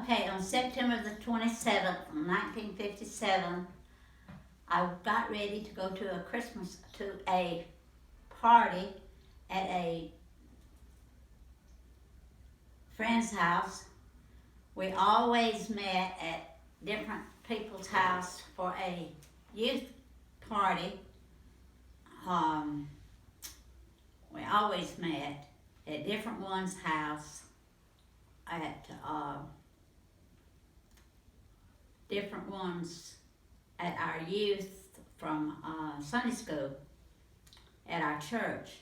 Okay, on September the 27th, 1957, I got ready to go to a party at a friend's house. We always met at different people's house for a youth party. Um, we always met at different one's house at different ones at our youth from Sunday school at our church.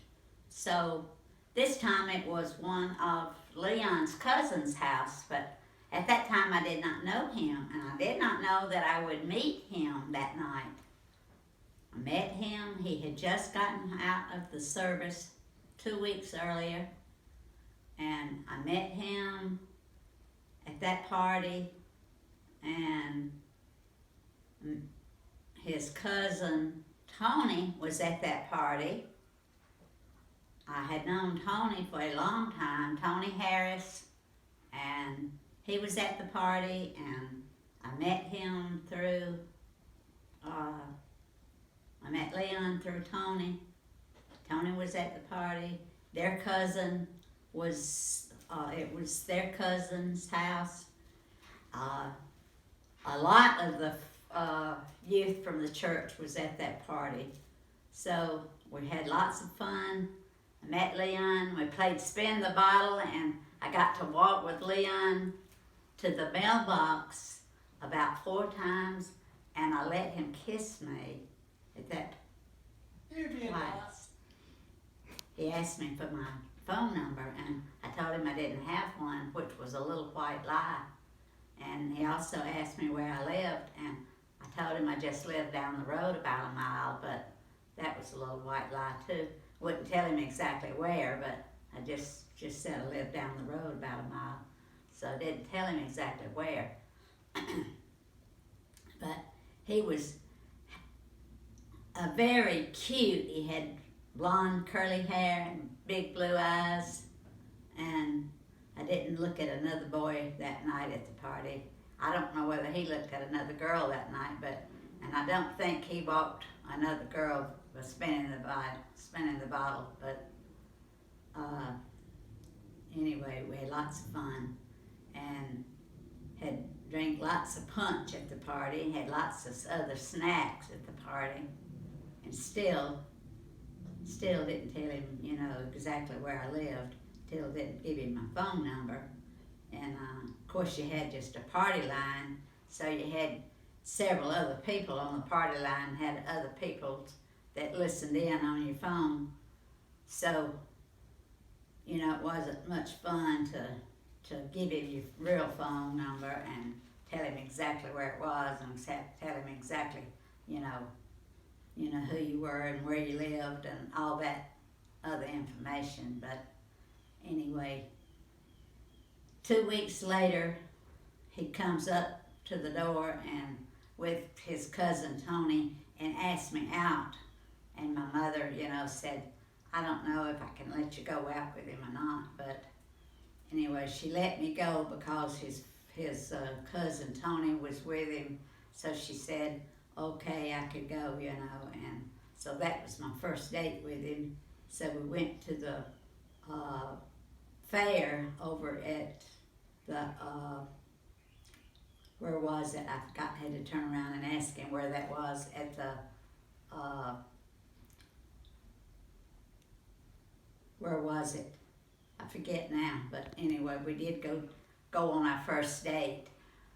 So this time it was one of Leon's cousin's house, but at that time I did not know him, and I did not know that I would meet him that night. I met him. He had just gotten out of the service 2 weeks earlier, and I met him at that party, and his cousin Tony was at that party. I had known Tony for a long time, Tony Harris, and he was at the party, and I met him through, I met Leon through Tony. Tony was at the party. Their cousin was, it was their cousin's house. A lot of the youth from the church was at that party. So we had lots of fun. I met Leon. We played Spin the Bottle, and I got to walk with Leon to the mailbox about 4 times, and I let him kiss me at that place. He asked me for my phone number, and I told him I didn't have one, which was a little white lie. And he also asked me where I lived, and I told him I just lived down the road about a mile, but that was a little white lie too. Wouldn't tell him exactly where, but I just said I lived down the road about a mile. So I didn't tell him exactly where. But he was very cute. He had blonde curly hair and big blue eyes, and I didn't look at another boy that night at the party. I don't know whether he looked at another girl that night, and I don't think he walked another girl was spinning the bottle. But anyway, we had lots of fun and had drank lots of punch at the party, had lots of other snacks at the party, and still didn't tell him, exactly where I lived. Still didn't give him my phone number. And of course you had just a party line, so you had several other people on the party line, had other people that listened in on your phone. So, it wasn't much fun to give him your real phone number and tell him exactly where it was, and tell him exactly, who you were and where you lived and all that other information. But anyway, 2 weeks later, he comes up to the door and with his cousin Tony and asked me out. And my mother, said, I don't know if I can let you go out with him or not. But anyway, she let me go because his cousin Tony was with him. So she said, okay, I could go, and so that was my first date with him. So we went to the fair over at the, where was it? I had to turn around and ask him where that was at the, where was it? I forget now, but anyway, we did go on our first date,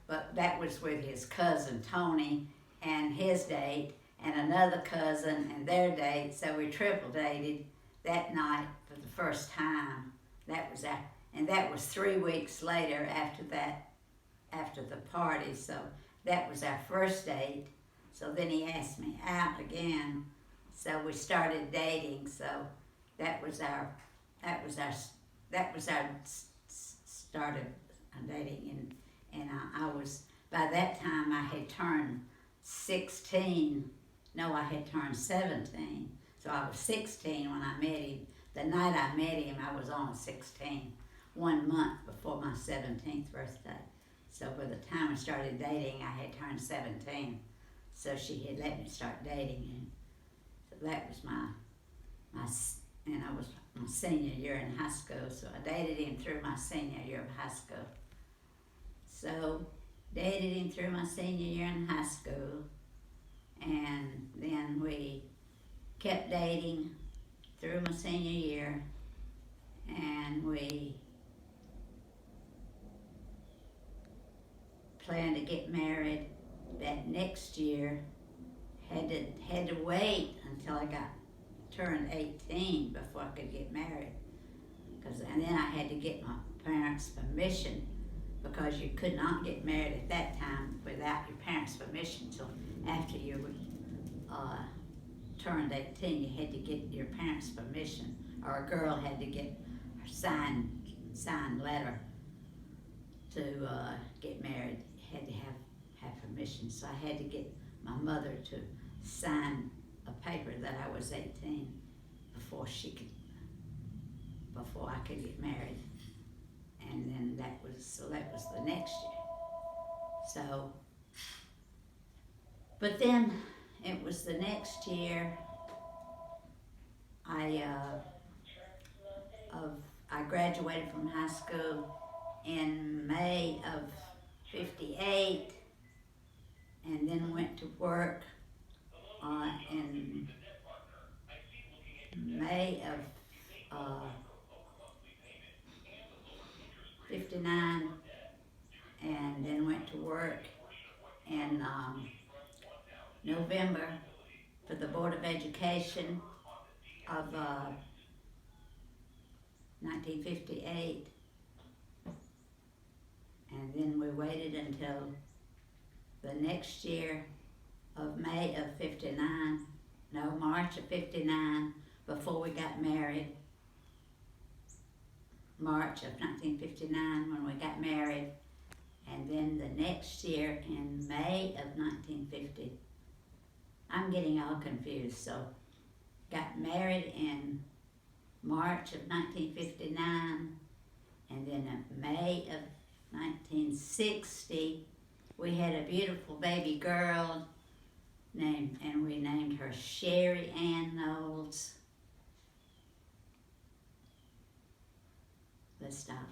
but that was with his cousin Tony and his date, and another cousin and their date, so we triple dated that night for the first time. That was 3 weeks later after the party, so that was our first date. So then he asked me out again, so we started dating. So that was our started dating, and I was, by that time I had turned 16. No, I had turned 17. So I was 16 when I met him. The night I met him, I was only 16, 1 month before my 17th birthday. So by the time I started dating, I had turned 17. So she had let me start dating, and so that was and I was my senior year in high school. So I dated him through my senior year of high school. So dated him through my senior year in high school, and then we kept dating through my senior year, and we planned to get married that next year. Had to wait until I turned 18 before I could get married, and then I had to get my parents' permission, because you could not get married at that time without your parents' permission till after you turned 18. You had to get your parents' permission, or a girl had to get a signed letter to get married. You had to have permission. So I had to get my mother to sign a paper that I was 18 before I could get married. And then that was the next year. So, but then it was the next year I graduated from high school in May of 58, and then went to work in May of 59, and then went to work in November for the Board of Education of 1958, and then we waited until the next year of March of 59 before we got married. March of 1959 when we got married, and then the next year in May of 1950. I'm getting all confused. So got married in March of 1959, and then in May of 1960 we had a beautiful baby girl and we named her Sherry Ann Knowles. Let's stop.